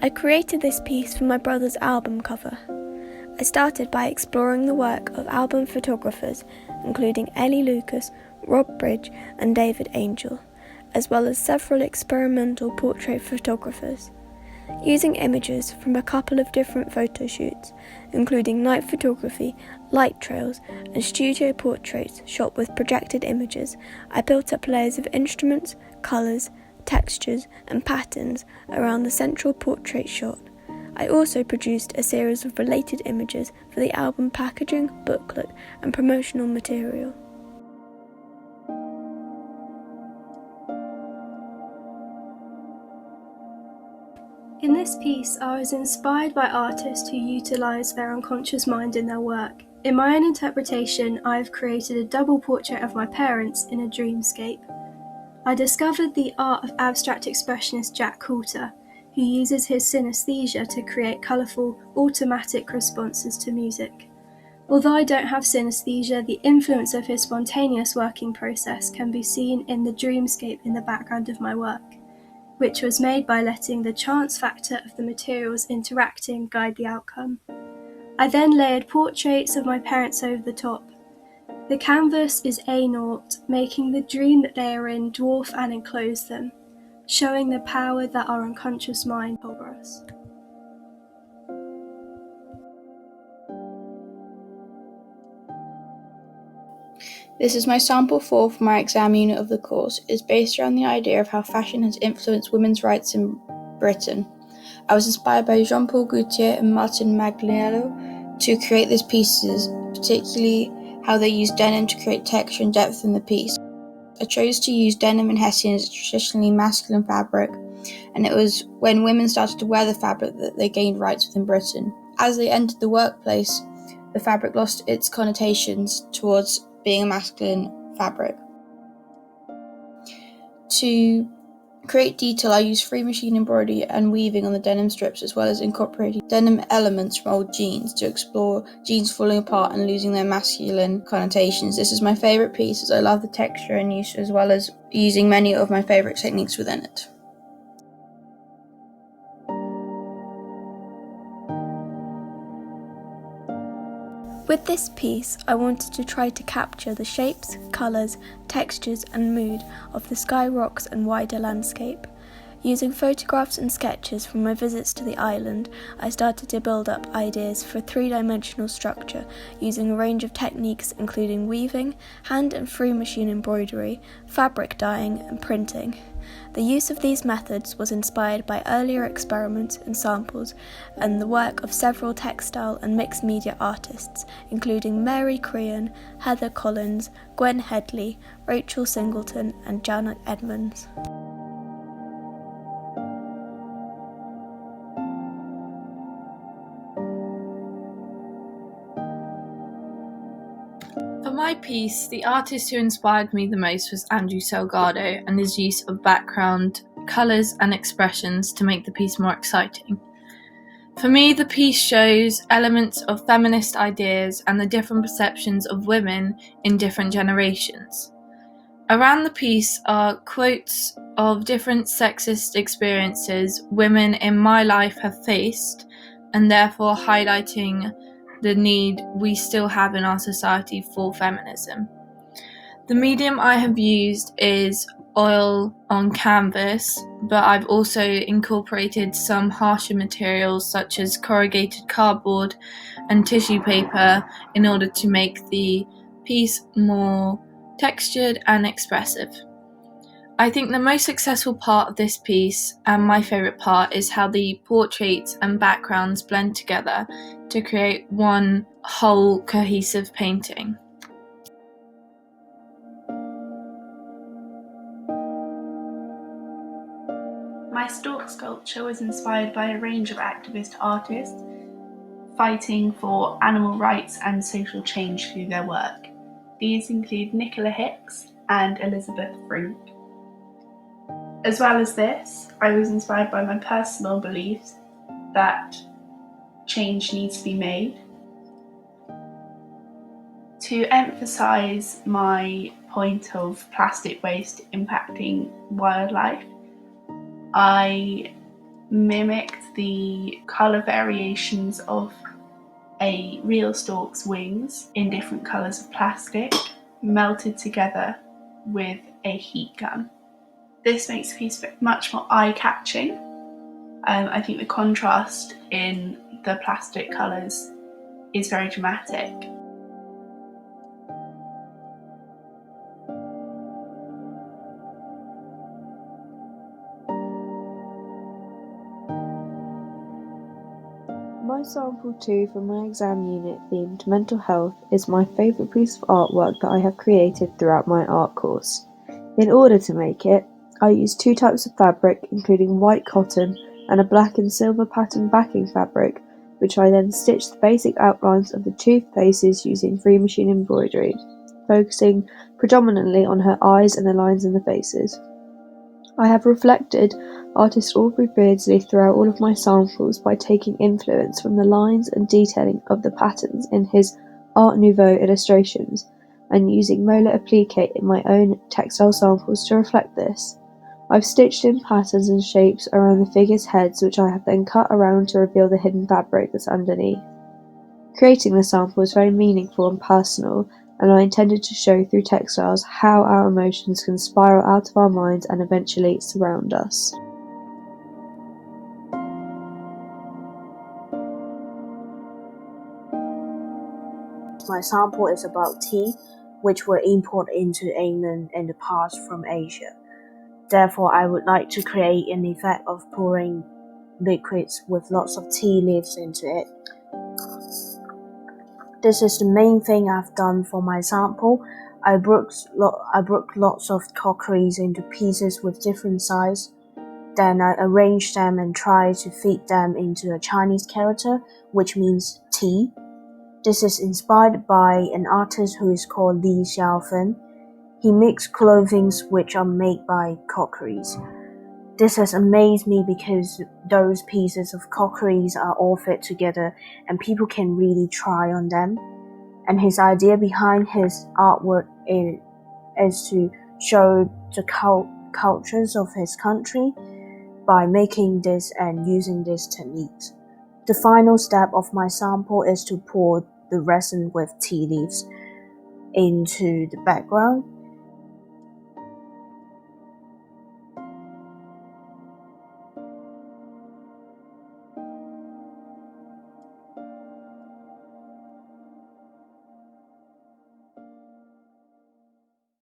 I created this piece for my brother's album cover. I started by exploring the work of album photographers, including Ellie Lucas, Rob Bridge and David Angel, as well as several experimental portrait photographers, using images from a couple of different photo shoots, including night photography, light trails, and studio portraits shot with projected images. I built up layers of instruments, colours, textures, and patterns around the central portrait shot. I also produced a series of related images for the album packaging, booklet, and promotional material. In this piece, I was inspired by artists who utilise their unconscious mind in their work. In my own interpretation, I have created a double portrait of my parents in a dreamscape. I discovered the art of abstract expressionist Jack Coulter, who uses his synesthesia to create colourful, automatic responses to music. Although I don't have synesthesia, the influence of his spontaneous working process can be seen in the dreamscape in the background of my work, which was made by letting the chance factor of the materials interacting guide the outcome. I then layered portraits of my parents over the top. The canvas is A0, making the dream that they are in dwarf and enclose them, showing the power that our unconscious mind holds over us. This is my sample 4 for my exam unit of the course. It is based around the idea of how fashion has influenced women's rights in Britain. I was inspired by Jean-Paul Gaultier and Martin Magliello to create these pieces, particularly how they use denim to create texture and depth in the piece. I chose to use denim and hessian as a traditionally masculine fabric, and it was when women started to wear the fabric that they gained rights within Britain. As they entered the workplace, the fabric lost its connotations towards being a masculine fabric. To create detail, I used free machine embroidery and weaving on the denim strips, as well as incorporating denim elements from old jeans to explore jeans falling apart and losing their masculine connotations. This is my favourite piece as I love the texture and use, as well as using many of my favourite techniques within it. With this piece, I wanted to try to capture the shapes, colours, textures and mood of the sky, rocks and wider landscape. Using photographs and sketches from my visits to the island, I started to build up ideas for a three-dimensional structure using a range of techniques including weaving, hand and free machine embroidery, fabric dyeing and printing. The use of these methods was inspired by earlier experiments and samples and the work of several textile and mixed media artists, including Mary Crean, Heather Collins, Gwen Headley, Rachel Singleton and Janet Edmonds. For my piece, the artist who inspired me the most was Andrew Salgado and his use of background, colours and expressions to make the piece more exciting. For me, the piece shows elements of feminist ideas and the different perceptions of women in different generations. Around the piece are quotes of different sexist experiences women in my life have faced, and therefore highlighting the need we still have in our society for feminism. The medium I have used is oil on canvas, but I've also incorporated some harsher materials such as corrugated cardboard and tissue paper in order to make the piece more textured and expressive. I think the most successful part of this piece, and my favourite part, is how the portraits and backgrounds blend together to create one whole cohesive painting. My stork sculpture was inspired by a range of activist artists fighting for animal rights and social change through their work. These include Nicola Hicks and Elizabeth Frink. As well as this, I was inspired by my personal beliefs that change needs to be made. To emphasise my point of plastic waste impacting wildlife, I mimicked the colour variations of a real stork's wings in different colours of plastic, melted together with a heat gun. This makes the piece much more eye-catching. I think the contrast in the plastic colours is very dramatic. My sample 2 for my exam unit themed mental health is my favourite piece of artwork that I have created throughout my art course. In order to make it, I used 2 types of fabric, including white cotton and a black and silver pattern backing fabric, which I then stitched the basic outlines of the 2 faces using free machine embroidery, focusing predominantly on her eyes and the lines in the faces. I have reflected artist Aubrey Beardsley throughout all of my samples by taking influence from the lines and detailing of the patterns in his Art Nouveau illustrations, and using molar applique in my own textile samples to reflect this. I've stitched in patterns and shapes around the figures' heads, which I have then cut around to reveal the hidden fabric that's underneath. Creating the sample was very meaningful and personal, and I intended to show through textiles how our emotions can spiral out of our minds and eventually surround us. My sample is about tea, which were imported into England in the past from Asia. Therefore, I would like to create an effect of pouring liquids with lots of tea leaves into it. This is the main thing I've done for my sample. I broke lots of crockeries into pieces with different size. Then I arranged them and tried to fit them into a Chinese character, which means tea. This is inspired by an artist who is called Li Xiaofen. He makes clothing which are made by crockeries. This has amazed me because those pieces of crockeries are all fit together and people can really try on them. And his idea behind his artwork is to show the cultures of his country by making this and using these techniques. The final step of my sample is to pour the resin with tea leaves into the background.